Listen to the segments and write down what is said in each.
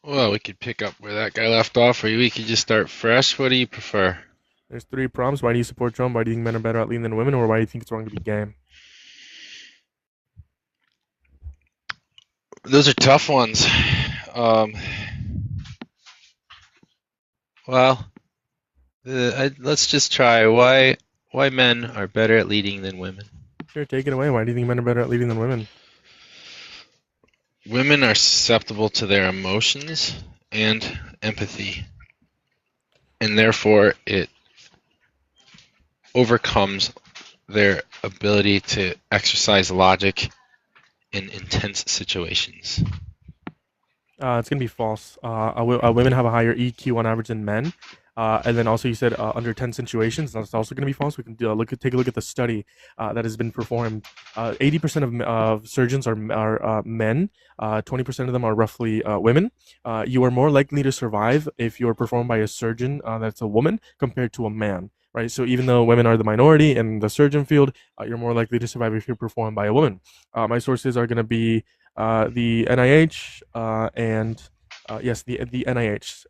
Well, we could pick up where that guy left off, or we could just start fresh. What do you prefer? There's three problems. Why do you support Trump? Why do you think men are better at leading than women? Or why do you think it's wrong to be gay? Those are tough ones. Um, well, let's just try. Why men are better at leading than women? Sure, take it away. Why do you think men are better at leading than women? Women are susceptible to their emotions and empathy, and therefore it overcomes their ability to exercise logic in intense situations. It's gonna be false. Women have a higher EQ on average than men. And then also you said under 10 situations. That's also going to be false. We can take a look at the study that has been performed. 80% of surgeons are men. 20% of them are roughly women. You are more likely to survive if you are performed by a surgeon that's a woman compared to a man. Right. So even though women are the minority in the surgeon field, you're more likely to survive if you're performed by a woman. My sources are going to be the NIH, and yes, the NIH.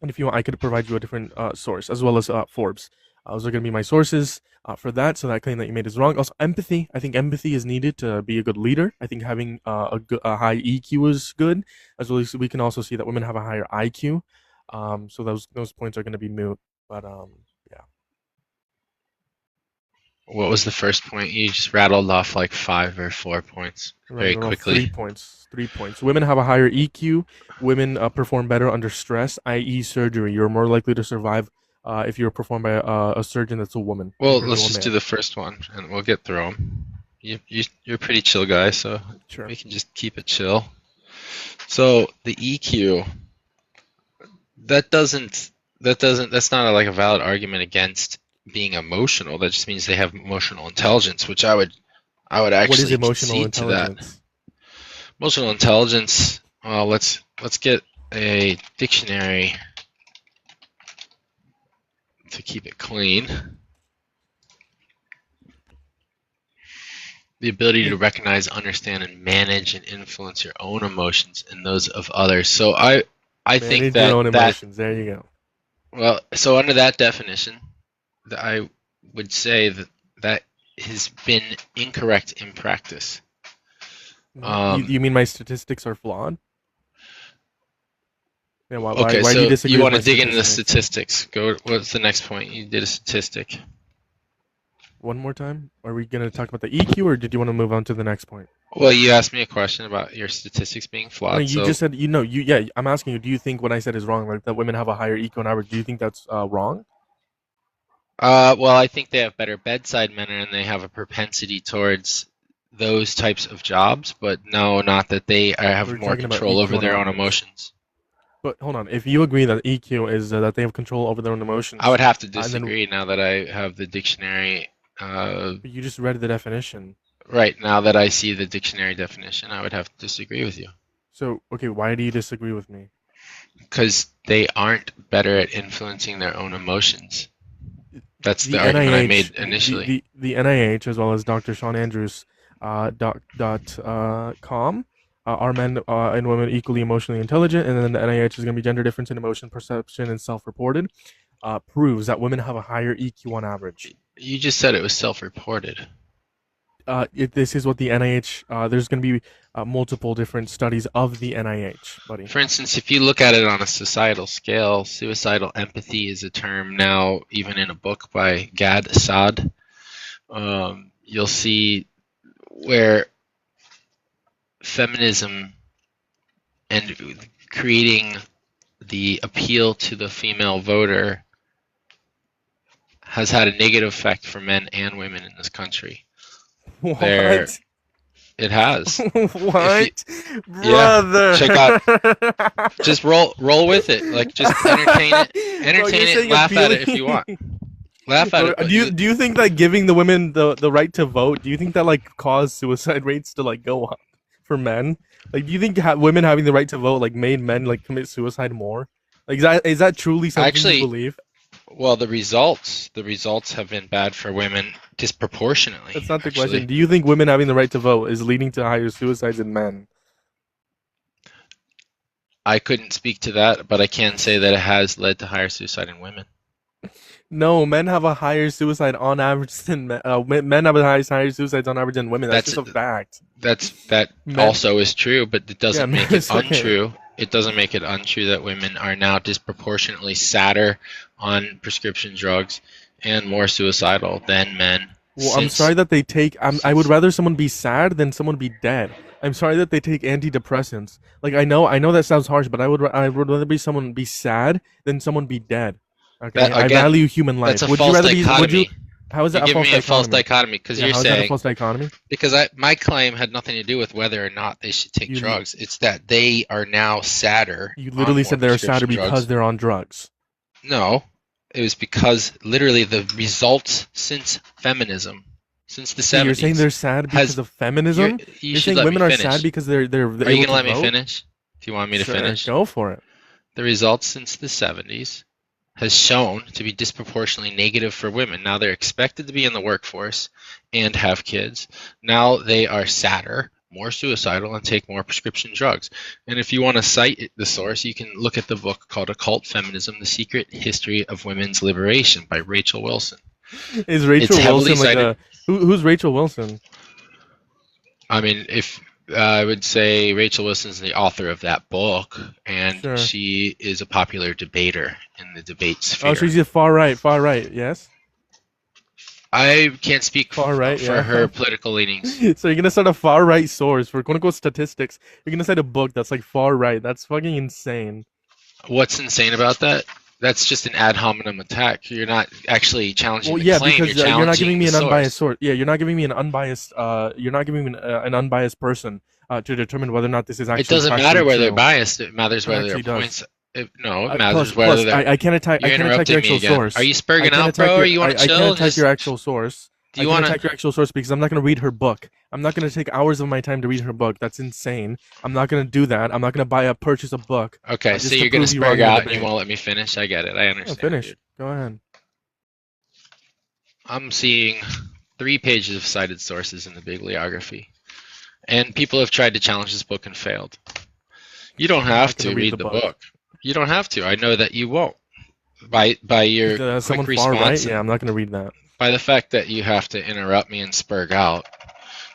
And if you want, I could provide you a different source as well as Forbes. Those are going to be my sources for that. So that claim that you made is wrong. Also, empathy. I think empathy is needed to be a good leader. I think having a high EQ is good, as well as we can also see that women have a higher IQ. So those points are going to be moot. But yeah. What was the first point? You just rattled off like 5 or 4 points Right, very around 3 quickly. points. 3 points. Women have a higher EQ. Women perform better under stress, i.e., surgery. You're more likely to survive if you're performed by a surgeon that's a woman Well, compared to let's a just do man. the first one, and we'll get through them. You're a pretty chill guy, so Sure. we can just keep it chill. So the EQ, that doesn't that's not like a valid argument against being emotional. That just means they have emotional intelligence, which I would What is actually emotional concede to that. intelligence? Emotional intelligence. Well, let's get a dictionary to keep it clean. The ability Yeah, to recognize, understand, and manage and influence your own emotions and those of others. So I think manage your that own emotions. There you go. well, so under that definition, I would say that that has been incorrect in practice. What? You, Um, you mean my statistics are flawed? Yeah, okay, why do you so disagree you with want my to dig into the statistics? statistics. Go. What's the next point? You did a statistic. One more time? Are we going to talk about the EQ or did you want to move on to the next point? Well, you asked me a question about your statistics being No, flawed. you So, just said, yeah, I'm asking you, do you think what I said is wrong? Like that women have a higher EQ on average. Do you think that's wrong? well, I think they have better bedside manner and they have a propensity towards those types of jobs, but no, not that they have We're more talking about control EQ over on their own average. emotions. But hold on, if you agree that EQ is that they have control over their own I emotions, would have to and then disagree now that I have the dictionary. you just read the definition. Right now that I see the dictionary definition, I would have to disagree with you So, okay, why do you disagree with me? because they aren't better at influencing their own emotions. That's the The argument I NIH, made initially. the NIH, as well as Dr. Sean Andrews, com, are men and women equally emotionally intelligent? And then the NIH is going to be gender difference in emotion perception and self-reported. Proves that women have a higher EQ on average. You just said it was self-reported. This is what the NIH. There's going to be multiple different studies of the NIH, buddy. For instance, if you look at it on a societal scale, suicidal empathy is a term now even in a book by Gad Assad. You'll see where feminism and creating the appeal to the female voter has had a negative effect for men and women in this country. There, What? it has. If you, What, yeah, brother? check out. Just roll with it. Like just Bro, you're entertain it, and saying laugh at it if appealing. you want. Laugh at Bro, it, but do you think that giving the women the right to vote, do you think that like caused suicide rates to like go up for men? Like, do you think women having the right to vote like made men like commit suicide more? Like, is that truly something you actually, believe? well, the results have been bad for women disproportionately. That's not the question. Actually, Do you think women having the right to vote is leading to higher suicides in men? I couldn't speak to that, but I can say that it has led to higher suicide in women. No, men have a higher suicide on average than men. Men have a higher suicides on average than women. That's That's just a fact. that Men, also is true, but it yeah, doesn't men, make it it's okay. untrue. It doesn't make it untrue that women are now disproportionately sadder on prescription drugs and more suicidal than men Well, I'm sorry since that they take. I would since rather someone be sad than someone be dead. I'm sorry that they take antidepressants. Like I know that sounds harsh, but I would rather be someone be sad than someone be dead. that Okay, I again, value human that's life. a Would you false rather be? Would you? dichotomy. How is You're that a giving false me a false dichotomy? dichotomy because Yeah, you're how is that a saying false dichotomy? because my claim had nothing to do with whether or not they should take You drugs. It's that they are now sadder you on literally more said they're sadder prescription because drugs. they're on drugs. No, it was because literally the results since feminism, since the So you're saying 70s, they're sad because has of feminism? you You're should saying let me women are sad finish. because they're Are you able gonna to let me vote? finish? Do you want me to Sure, finish? go for it. The results since the 70s has shown to be disproportionately negative for women. Now they're expected to be in the workforce and have kids. Now they are sadder, more suicidal, and take more prescription drugs. And if you want to cite the source, you can look at the book called Occult Feminism: The Secret History of Women's Liberation by Rachel Wilson. Is It's Rachel heavily Wilson like cited. a who's Rachel Wilson? I mean, if I would say Rachel Wilson's the author of that book, and Sure. she is a popular debater in the debate Oh, sphere. she's a far right, far right. Yes, I can't speak far right. for her Yeah. political leanings. So you're gonna cite a far right source for quote unquote statistics. You're gonna cite a book that's like far right. That's fucking insane. What's insane about that? That's just an ad hominem attack. You're not actually challenging Well, the yeah, claim, you're because you're not giving challenging me the an unbiased source. source. Yeah, you're not giving me an unbiased. You're not giving me an unbiased person to determine whether or not this is It actually doesn't matter factually whether they're true. biased, it matters It whether their actually does. points. No, it Plus, matters whether plus, they're. I can't attack. I You're can't attack your interrupting me actual again. Are source. you spurging out, bro, or you want to I can't chill? attack your actual source. Do I you can't want to? attack your actual source because I'm not going to read her book. I'm not going to take hours of my time to read her book. That's insane. I'm not going to do that. I'm not going to purchase a book Okay, so just to you're going to prove you wrong spurg in a out and you debate. won't let me finish? I get it. I Yeah, understand, finish. dude. Go ahead. I'm seeing 3 pages of cited sources in the bibliography, and people have tried to challenge this book and failed. You don't I'm have not going to to read the read the book. book. You don't have to. I know that you won't. By your Someone quick far right? response Yeah, and I'm not going to read that. by the fact that you have to interrupt me and spurg out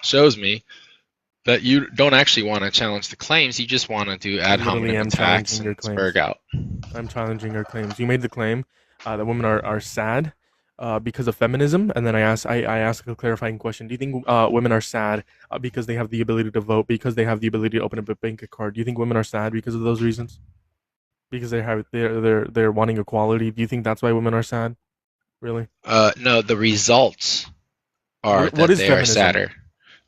shows me that you don't actually want to challenge the claims. You just want to do I ad literally hominem am attacks challenging your and spurg claims. out. I'm challenging your claims. You made the claim that women are sad because of feminism, and then I asked a clarifying question. Do you think women are sad because they have the ability to vote, because they have the ability to open up a bank account? Do you think women are sad because of those reasons? Because they're wanting equality. Do you think that's why women are sad? Really? No, the results are What that is they are feminism? sadder.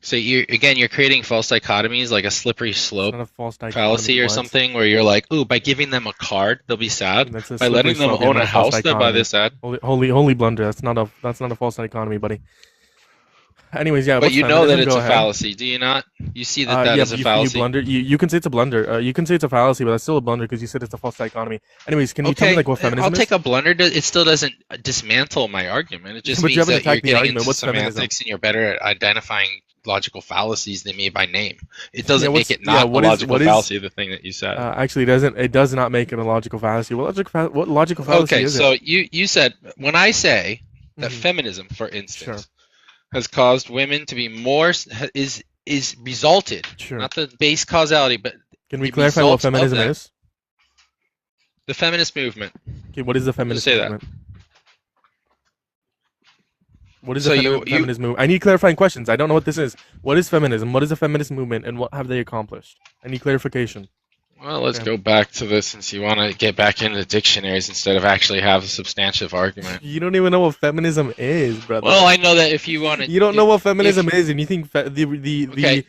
So you're creating false dichotomies like a slippery It's slope not a false dichotomy. fallacy or What? something where you're like, ooh, by giving them a card, they'll be sad. That's a By slippery letting them slope. Yeah, own not a a false house, they'll buy dichotomy. this ad. Holy blunder. That's not a false dichotomy, buddy. Anyways, yeah. But What's you know that feminism? it's Go a ahead. fallacy, do you not? You see that that Yeah, is but a you fallacy. blunder. You can say it's a blunder. You can say it's a fallacy, but that's still a blunder because you said it's a false dichotomy. Anyways, can you tell me Okay, like what I'll feminism take is? a blunder. It still doesn't dismantle my argument. It just But you means haven't that you're attacked the getting argument. into What's feminism? semantics and you're better at identifying logical fallacies than me by name. It Yeah, doesn't make it not a logical what is? fallacy, the thing that you said. Actually, it does not make it a logical fallacy. What logical fallacy Okay, is it? so you said when I say that Hmm. feminism, for Sure, instance, has caused women to be more is resulted, sure. not the base causality, but Can we the clarify what results of feminism that, is? the feminist movement. Okay, what is the Just feminist say that. movement? What is the So you feminist movement? I need clarifying questions. I don't know what this is. What is feminism? What is the feminist movement, and what have they accomplished? I need clarification. well, let's Okay. go back to this since you want to get back into the dictionaries instead of actually have a substantive argument. You don't even know what feminism is, Well, brother. I know that if you want to, You don't know what if feminism is, and you think okay, the again,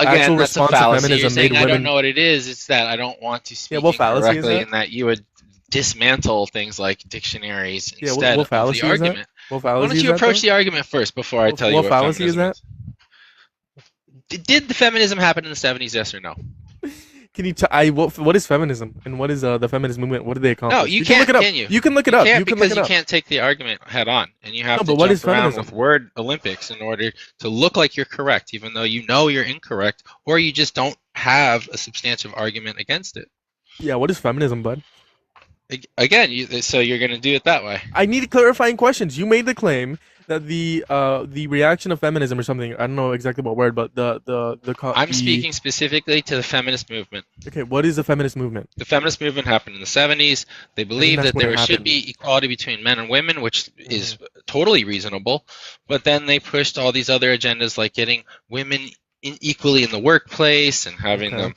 actual that's a response to fallacy. You're feminism made saying I don't women. know what it is. It's that I don't want to Yeah, speak what fallacy is incorrectly, that? and that you would dismantle things like dictionaries Yeah, instead what of the fallacy is that? argument. What Why fallacy don't is you that approach though? the argument first before I tell you What what fallacy is feminism that? is? Did the feminism happen in the 70s? Yes or no? Can you? What is feminism and what is the feminist movement? What did they No, accomplish? you You can look can't, it up. can you? You can look it You up. can't You can look because it you up. can't take the argument head on, and you have No, to but what is jump around feminism? with word Olympics in order to look like you're correct, even though you know you're incorrect, or you just don't have a substantive argument against it. Yeah, what is feminism, bud? Again, so you're gonna do it that way. I need clarifying questions. You made the claim that the reaction of feminism or something. I don't know exactly what word, but I'm the speaking specifically to the feminist movement. okay. What is the feminist movement? The feminist movement happened in the 70s. They I think believed that's that when it there should happened. be equality between men and women, which Hmm. is totally reasonable. But then they pushed all these other agendas like getting women equally in the workplace and having Okay. them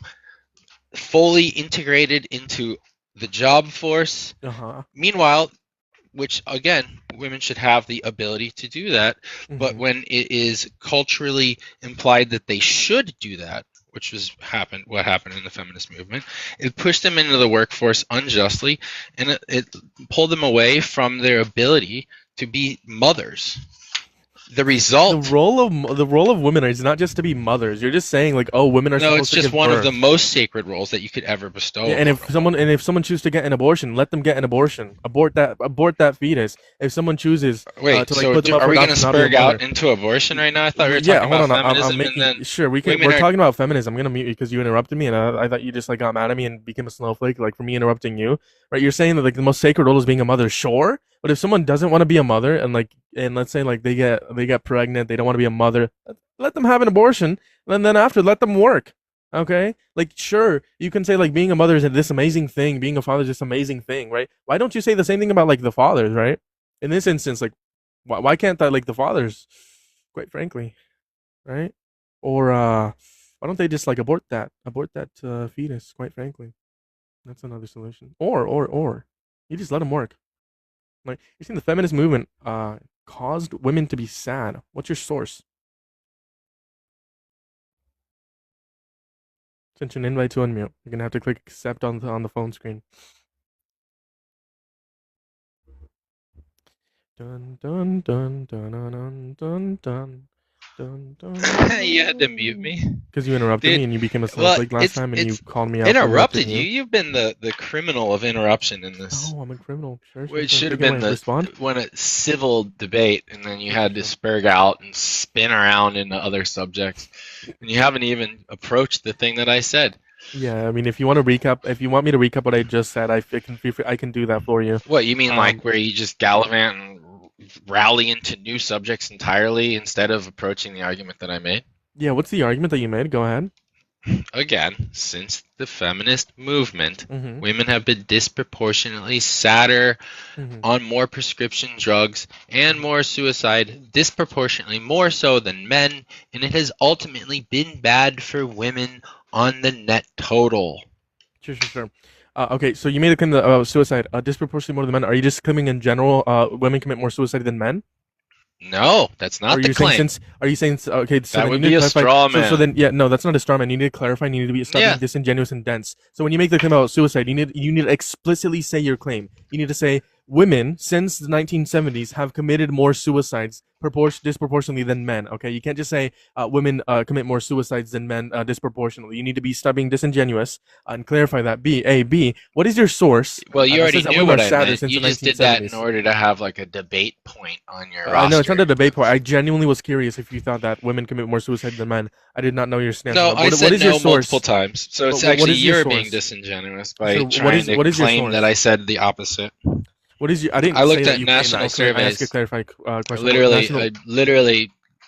fully integrated into the job force. Uh huh. Meanwhile, which again, women should have the ability to do that. But Hmm. when it is culturally implied that they should do that, which was what happened in the feminist movement, it pushed them into the workforce unjustly, and it pulled them away from their ability to be mothers. The result. The role of women is not just to be mothers. You're just saying like, oh, women are No, it's supposed to just give one of the birth. most sacred roles that you could ever bestow Yeah, upon a woman. and if someone chooses to get an abortion, let them get an abortion. Abort that fetus. If someone chooses Wait, to like so put them up are for we going to adoption, not be a spurg out mother. into abortion right now? I thought we were Yeah, talking hold about on. I'm feminism, and making then sure women we're are. talking about feminism. I'm gonna mute you because you interrupted me, and I thought you just like got mad at me and became a snowflake, like for me interrupting you. Right? You're saying that like the most sacred role is being a mother, sure. But if someone doesn't want to be a mother, and let's say like they get pregnant, they don't want to be a mother, let them have an abortion, and then after let them work. Okay, like sure, you can say like being a mother is this amazing thing, being a father is this amazing thing, right? Why don't you say the same thing about like the fathers, right? In this instance, like why can't that like the fathers? Quite frankly, right? Or why don't they just like abort that fetus? Quite frankly, that's another solution. Or you just let them work. Like you see, the feminist movement caused women to be sad. What's your source? Sent you an invite to unmute. You're gonna have to click accept on the phone screen. Dun dun dun dun dun dun dun dun dun You had to mute dun. me, Because you interrupted me dude. and you became a Well, snowflake last it's time, and you it's called me out for interrupting interrupted you. you. You've been the criminal of interruption in this. Oh, I'm a criminal. Sure, sure, Which sure. should have Take it been away. the Respond. when a civil debate, and then you Sure, sure, had to sure. spurg out and spin around into other subjects, and you haven't even approached the thing that I said. Yeah, I mean, if you want to recap, if you want me to recap what I just said, I can do that for you. What you mean, Um, like where you just gallivant and rally into new subjects entirely instead of approaching the argument that I made? yeah. What's the argument that you made? Go ahead. Again, since the feminist movement, Mm-hmm. women have been disproportionately sadder, Mm-hmm. on more prescription drugs, and Mm-hmm. more suicide, disproportionately more so than men, and it has ultimately been bad for women on the net total. Sure, sure, sure. Okay, so you made a claim that suicide disproportionately more than men. Are you just claiming in general women commit more suicide than men? No, that's Or not are the you saying claim. since are you saying okay? So That then you would need be to a clarify. straw So then man. yeah, no, that's not a straw man. You need to clarify. And you need to be stop Yeah. being disingenuous and dense. So when you make the claim about suicide, you need to explicitly say your claim. You need to say women since the 1970s have committed more suicides disproportionately than men. Okay, you can't just say women commit more suicides than men disproportionately. You need to be stop being disingenuous and clarify that. B. What is your source Well, you that already says that knew women are what I sadder meant. since You the just did that in 1970s? order to have like a debate point on your No, it's not roster. a debate part. That's I genuinely was curious if you thought that women commit more suicide than men. I did not know your stance on no, that. I What said is your no multiple source? times. So But it's what actually is your you're being source? disingenuous So by trying to what is your claim that I source? said the opposite. What is your? I I didn't say looked that at you claim that. national I asked a surveys. clarifying question. What Literally, national?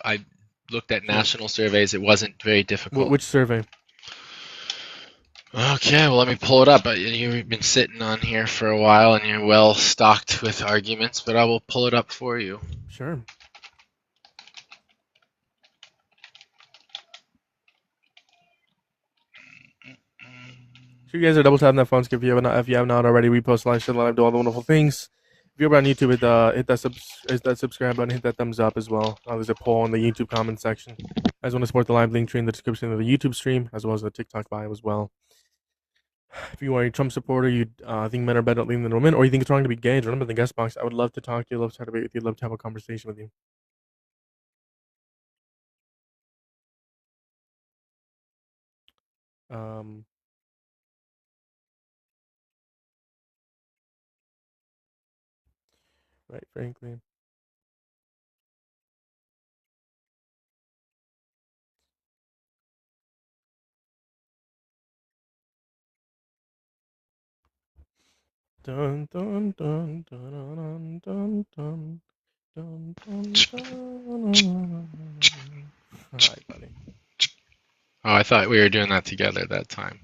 I looked at Sure. national surveys. It wasn't very difficult. Which survey? Okay, well, let me pull it up. You've been sitting on here for a while and you're well stocked with arguments, but I will pull it up for you. Sure. Sure, you guys are double tapping that phone skip if you have not already. Repost, like, share, live, do all the wonderful things. If you're on YouTube, hit that subscribe button, hit that thumbs up as well. There's a poll in the YouTube comment section. I just want to support the live link tree in the description of the YouTube stream, as well as the TikTok bio as well. If you are a Trump supporter, you think men are better at leading than women, or you think it's wrong to be gay, join them in the guest box. I would love to talk to you, love to debate with you, love to have a conversation with you. Um, right, frankly. Dun, dun, dun, dun, dun, dun, dun, dun, dun. All right, buddy. Oh, I thought we were doing that together that time.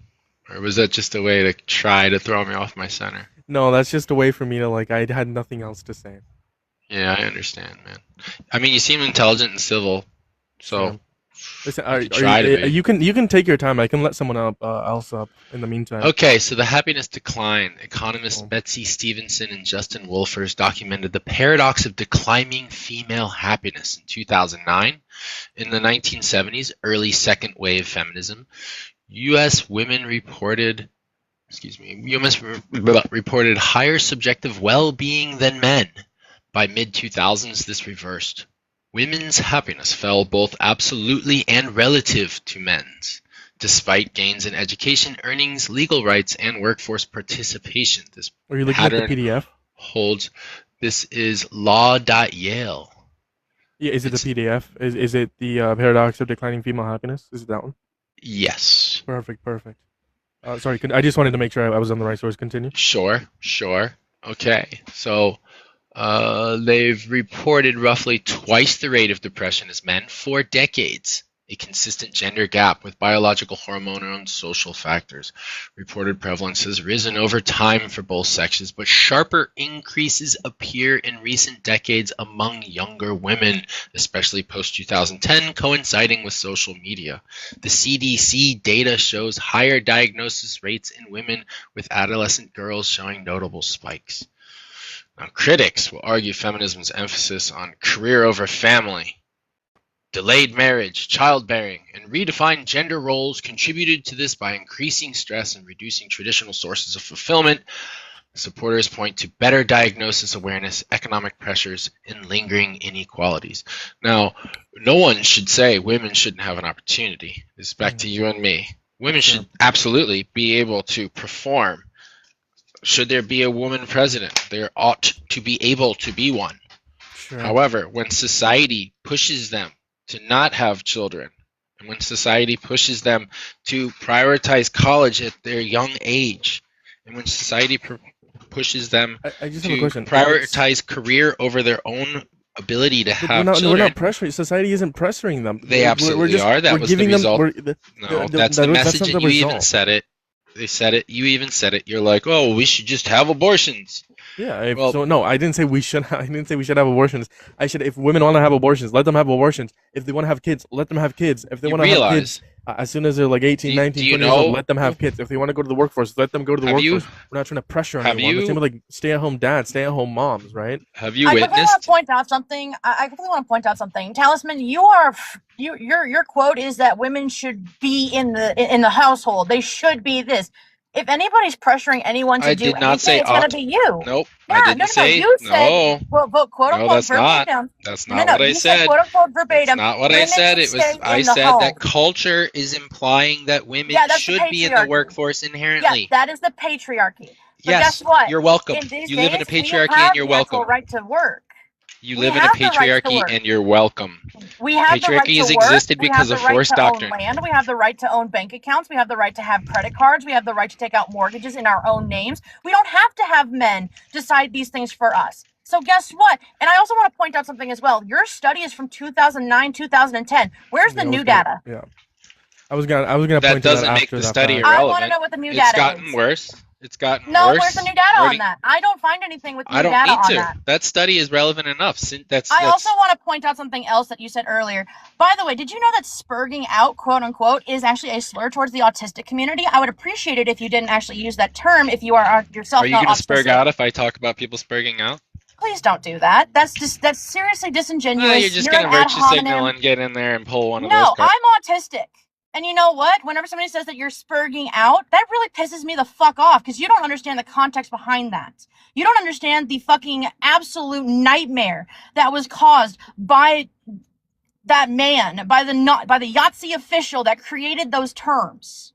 Or was that just a way to try to throw me off my center? No, that's just a way for me to like. I had nothing else to say. Yeah, I understand, man. I mean, you seem intelligent and civil, so Sure. Listen, you could try to be. you can take your time. I can let someone else up in the meantime. Okay, so the happiness decline. Economists Cool. Betsy Stevenson and Justin Wolfers documented the paradox of declining female happiness in 2009. In the 1970s, early second wave feminism, U.S. women reported, U.S. reported higher subjective well-being than men. By mid-2000s, this reversed. Women's happiness fell both absolutely and relative to men's, despite gains in education, earnings, legal rights, and workforce participation. This Are you looking at the pattern PDF? holds. This is law.yale. Yeah, is it the It's PDF? Is it the paradox of declining female happiness? Is it that one? yes. Perfect, perfect. Sorry, I just wanted to make sure I was on the right source. Continue. Sure, sure. Okay. So they've reported roughly twice the rate of depression as men for decades, a consistent gender gap with biological, hormonal, and social factors. Reported prevalence has risen over time for both sexes, but sharper increases appear in recent decades among younger women, especially post-2010, coinciding with social media. The CDC data shows higher diagnosis rates in women, with adolescent girls showing notable spikes. Now, critics will argue feminism's emphasis on career over family, delayed marriage, childbearing, and redefined gender roles contributed to this by increasing stress and reducing traditional sources of fulfillment. Supporters point to better diagnosis awareness, economic pressures, and lingering inequalities. Now, no one should say women shouldn't have an opportunity. It's back to you and me. Women Sure, should absolutely be able to perform. Should there be a woman president? There ought to be able to be one. sure. However, when society pushes them to not have children, and when society pushes them to prioritize college at their young age, and when society pushes them I just have a to question. What's prioritize career over their own ability to But we're have not we're not children, pressuring. Society isn't pressuring them. they We're absolutely just are. That we're was the giving them. result. We're No, that's the that's message, not the and you even result. said it. They said it. You even said it. You're like, oh, we should just have abortions. Yeah. If Well, so, no, I didn't say we should. I didn't say we should have abortions. I should. If women want to have abortions, let them have abortions. If they want to have kids, let them have kids. If they you want to have kids realize, as soon as they're like 18, do 19, you 20 years old, know, let them have kids. If they want to go to the workforce, let them go to the have you workforce. We're not trying to pressure have anyone. The same you with like stay-at-home dads, stay-at-home moms, right? have you I quickly want to witnessed? point out something. I quickly want to point out something. Talisman, your quote is that women should be in the household. They should be this. If anybody's pressuring anyone to I do did not anything, say it's gonna ought. be you. Nope, I Yeah, didn't no, no, no. say You said, no. quote No, unquote that's not. verbatim. That's No, not no. what I You said said. quote unquote That's verbatim. not what I Women said. should It was stay I in the said home. that culture is implying that women Yeah, that's the should be in the patriarchy. workforce Yeah, inherently. that is the patriarchy. But guess Yes, what? you're welcome. In these You live in a days, we patriarchy and have you're the actual welcome. right to work. You We live in a have the rights to patriarchy work. and you're welcome. We have the right Patriarchy to has work. existed We have because the of right forced to own doctrine. land. We have the right to own bank accounts. We have the right to have credit cards. We have the right to take out mortgages in our own names. We don't have to have men decide these things for us. So guess what? And I also want to point out something as well. Your study is from 2009, 2010. Where's the Yeah, I was new gonna. data? Yeah, I was gonna That point to that doesn't make after the that study fact. I want to irrelevant. know what the new It's data gotten is. worse. It's gotten No, where's the worse. new data Where on that? I don't find anything with I new don't data need on to. that. That study is relevant enough. I also want to point out something else that you said earlier. By the way, did you know that spurging out, quote unquote, is actually a slur towards the autistic community? I would appreciate it if you didn't actually use that term if you are Are yourself you not going to spurg autistic. out if I talk about people spurging out? Please don't do that. That's seriously You're disingenuous. just You're going an to ad virtue signal hominem. and get in there and pull one of those No, cards. I'm autistic. And you know what? Whenever somebody says that you're spurging out, that really pisses me the fuck off because you don't understand the context behind that. You don't understand the fucking absolute nightmare that was caused by that man, by the Yahtzee official that created those terms.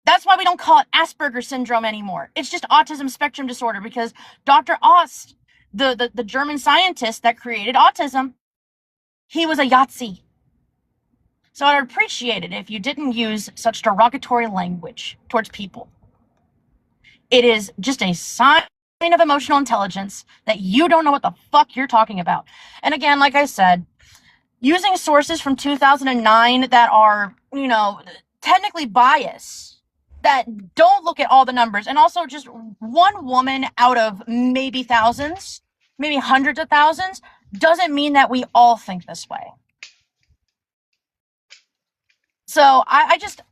That's why we don't call it Asperger syndrome anymore. It's just autism spectrum disorder because Dr. Ost, the German scientist that created autism, he was a Yahtzee. So I'd appreciate it if you didn't use such derogatory language towards people. It is just a sign of emotional intelligence that you don't know what the fuck you're talking about. And again, like I said, using sources from 2009 that are, technically biased, that don't look at all the numbers, and also just one woman out of maybe thousands, maybe hundreds of thousands, doesn't mean that we all think this way. So I just,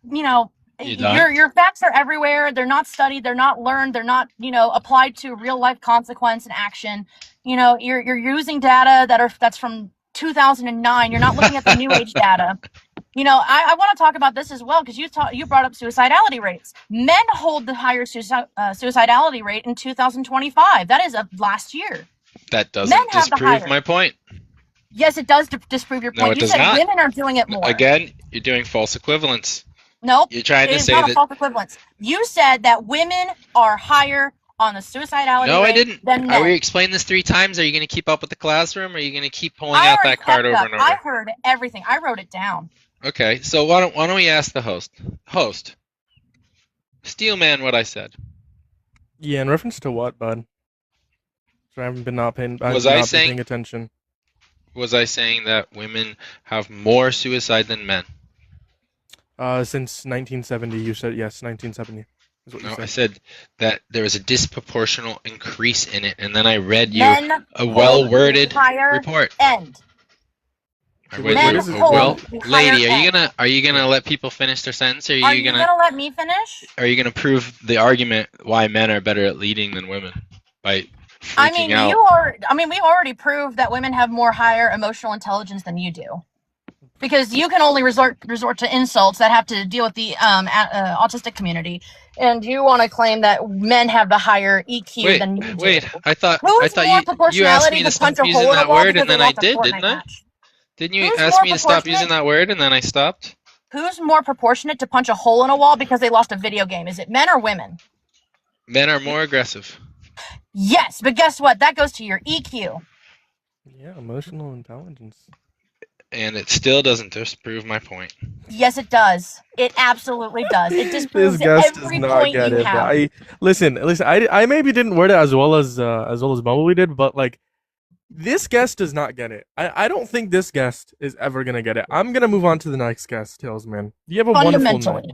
your facts are everywhere. They're not studied. They're not learned. They're not, applied to real life consequence and action. You're using data that's from 2009. You're not looking at the new age data. I want to talk about this as well, because you brought up suicidality rates. Men hold the higher suicidality rate in 2025. That is of last year. That doesn't disprove my point. Yes, it does disprove your point. No, it you does said not. Women are doing it more. Again, you're doing false equivalence. Nope. You're trying to say not that. A false equivalence. You said that women are higher on the suicidality No, rate I didn't. than men. Are we explaining this 3 times? Are you going to keep up with the classroom? Or are you going to keep pulling out that card over and over? I heard everything. I wrote it down. Okay, so why don't we ask the host? Host, Steelman, what I said. Yeah, in reference to what, bud? So I haven't been paying attention. Was I saying that women have more suicide than men? Since 1970, you said yes. 1970 is what you said. I said that there was a disproportional increase in it, and then I read you a well-worded report. End. Lady, are you gonna let people finish their sentence? Or are you gonna let me finish? Are you gonna prove the argument why men are better at leading than women by freaking out? We already proved that women have higher emotional intelligence than you do, because you can only resort to insults that have to deal with the autistic community, and you want to claim that men have the higher EQ than you do. Wait, I thought you asked me to stop using that word, and then I did, didn't I? Didn't you ask me to stop using that word, and then I stopped? Who's more proportionate to punch a hole in a wall because they lost a video game? Is it men or women? Men are more aggressive. Yes, but guess what? That goes to your EQ. Yeah, emotional intelligence. And it still doesn't disprove my point. Yes, it does. It absolutely does. It disproves this guest every does not point get you it. have. Listen. I maybe didn't word it as well as Bumblebee did, but like, this guest does not get it. I don't think this guest is ever gonna get it. I'm gonna move on to the next guest, Tailsman. You have a wonderful night.